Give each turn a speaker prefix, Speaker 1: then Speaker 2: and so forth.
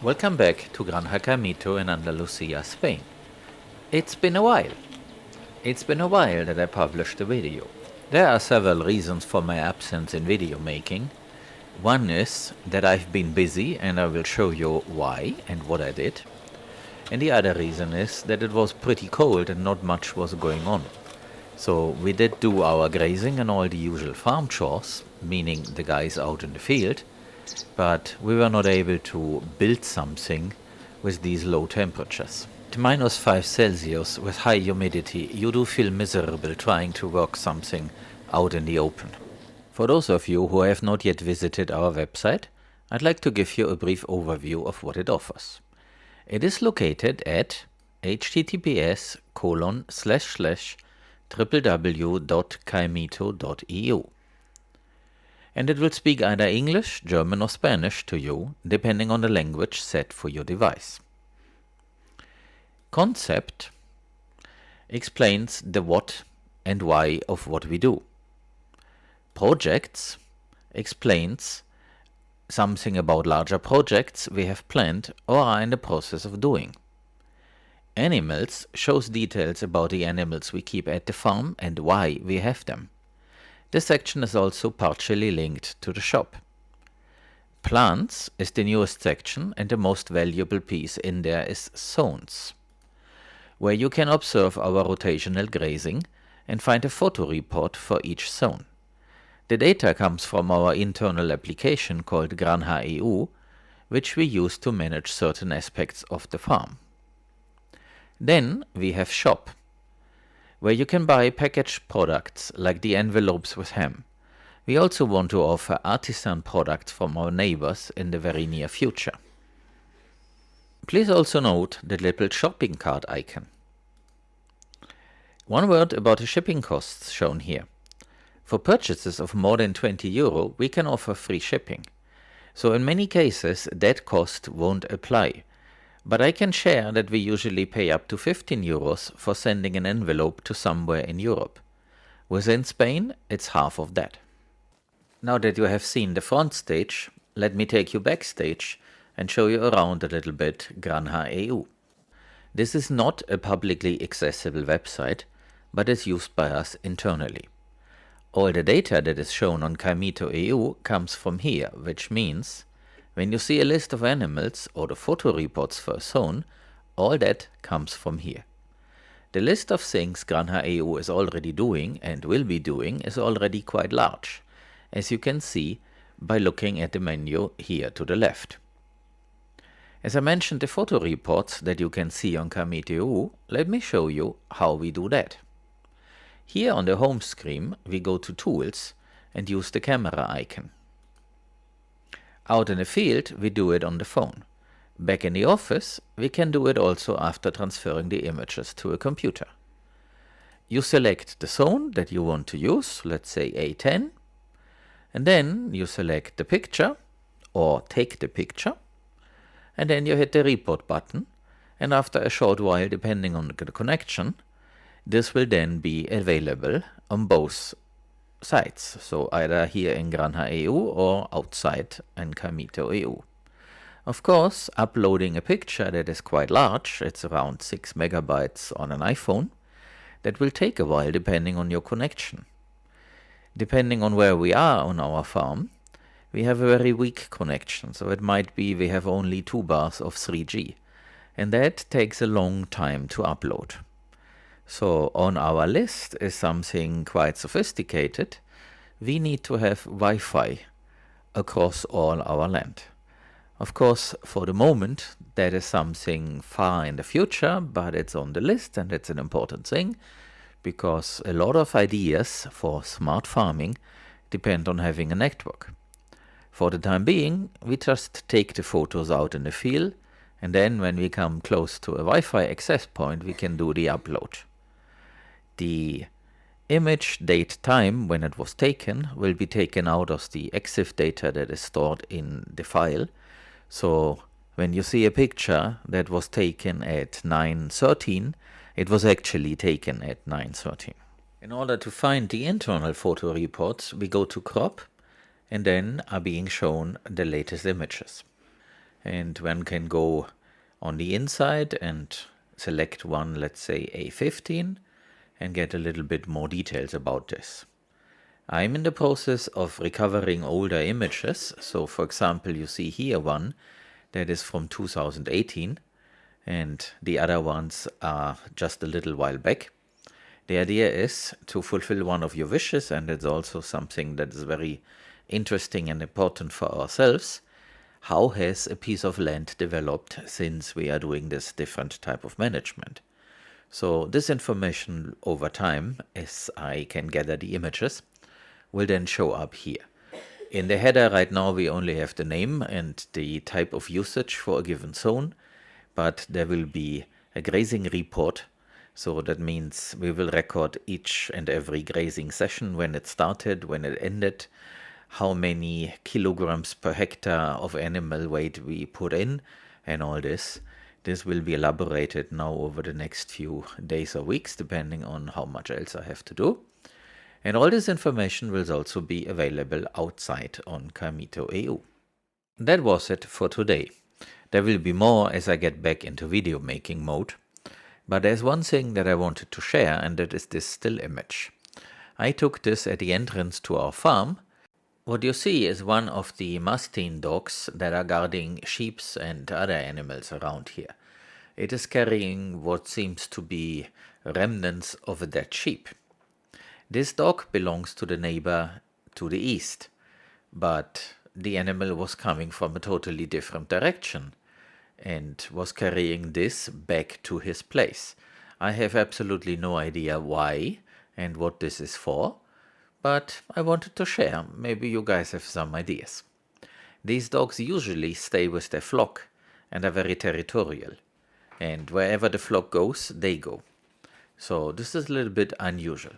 Speaker 1: Welcome back to Granja Camito in Andalusia, Spain. It's been a while. It's been a while that I published a video. There are several reasons for my absence in video making. One is that I've been busy and I will show you why and what I did. And the other reason is that it was pretty cold and not much was going on. So we did do our grazing and all the usual farm chores, meaning the guys out in the field, but we were not able to build something with these low temperatures. At -5 Celsius with high humidity, you do feel miserable trying to work something out in the open. For those of you who have not yet visited our website, I'd like to give you a brief overview of what it offers. It is located at https://www.caimito.eu. And it will speak either English, German or Spanish to you, depending on the language set for your device. Concept explains the what and why of what we do. Projects explains something about larger projects we have planned or are in the process of doing. Animals shows details about the animals we keep at the farm and why we have them. This section is also partially linked to the shop. Plants is the newest section, and the most valuable piece in there is zones, where you can observe our rotational grazing and find a photo report for each zone. The data comes from our internal application called Granja EU, which we use to manage certain aspects of the farm. Then we have shop, where you can buy packaged products like the envelopes with ham. We also want to offer artisan products from our neighbors in the very near future. Please also note the little shopping cart icon. One word about the shipping costs shown here. For purchases of more than €20, we can offer free shipping. So in many cases, that cost won't apply. But I can share that we usually pay up to €15 for sending an envelope to somewhere in Europe. Within Spain, it's half of that. Now that you have seen the front stage, let me take you backstage and show you around a little bit Granja EU. This is not a publicly accessible website, but is used by us internally. All the data that is shown on Caimito EU comes from here, which means when you see a list of animals or the photo reports for a zone, all that comes from here. The list of things Granja EU is already doing and will be doing is already quite large, as you can see by looking at the menu here to the left. As I mentioned the photo reports that you can see on Caimito EU, let me show you how we do that. Here on the home screen we go to Tools and use the camera icon. Out in the field, we do it on the phone. Back in the office, we can do it also after transferring the images to a computer. You select the zone that you want to use, let's say A10, and then you select the picture, or take the picture, and then you hit the report button, and after a short while, depending on the connection, this will then be available on both sites, so either here in Granja EU or outside in Caimito EU. Of course, uploading a picture that is quite large, it's around 6 megabytes on an iPhone, that will take a while depending on your connection. Depending on where we are on our farm, we have a very weak connection, so it might be we have only 2 bars of 3G, and that takes a long time to upload. So on our list is something quite sophisticated. We need to have Wi-Fi across all our land. Of course, for the moment, that is something far in the future, but it's on the list and it's an important thing because a lot of ideas for smart farming depend on having a network. For the time being, we just take the photos out in the field, and then when we come close to a Wi-Fi access point, we can do the upload. The image, date, time when it was taken will be taken out of the EXIF data that is stored in the file. So when you see a picture that was taken at 9:13, it was actually taken at 9:13. In order to find the internal photo reports, we go to crop and then are being shown the latest images. and one can go on the inside and select one, let's say A15, and get a little bit more details about this. I'm in the process of recovering older images. So for example, you see here one that is from 2018, and the other ones are just a little while back. The idea is to fulfill one of your wishes, and it's also something that is very interesting and important for ourselves. How has a piece of land developed since we are doing this different type of management? So this information over time, as I can gather the images, will then show up here. In the header right now we only have the name and the type of usage for a given zone, but there will be a grazing report. So that means we will record each and every grazing session, when it started, when it ended, how many kilograms per hectare of animal weight we put in, and all this. This will be elaborated now over the next few days or weeks, depending on how much else I have to do. And all this information will also be available outside on Camito EU. That was it for today. There will be more as I get back into video making mode. But there's one thing that I wanted to share, and that is this still image. I took this at the entrance to our farm. What you see is one of the Mastine dogs that are guarding sheep and other animals around here. It is carrying what seems to be remnants of a dead sheep. This dog belongs to the neighbor to the east, but the animal was coming from a totally different direction and was carrying this back to his place. I have absolutely no idea why and what this is for, but I wanted to share. Maybe you guys have some ideas. These dogs usually stay with their flock and are very territorial, and wherever the flock goes, they go. So this is a little bit unusual.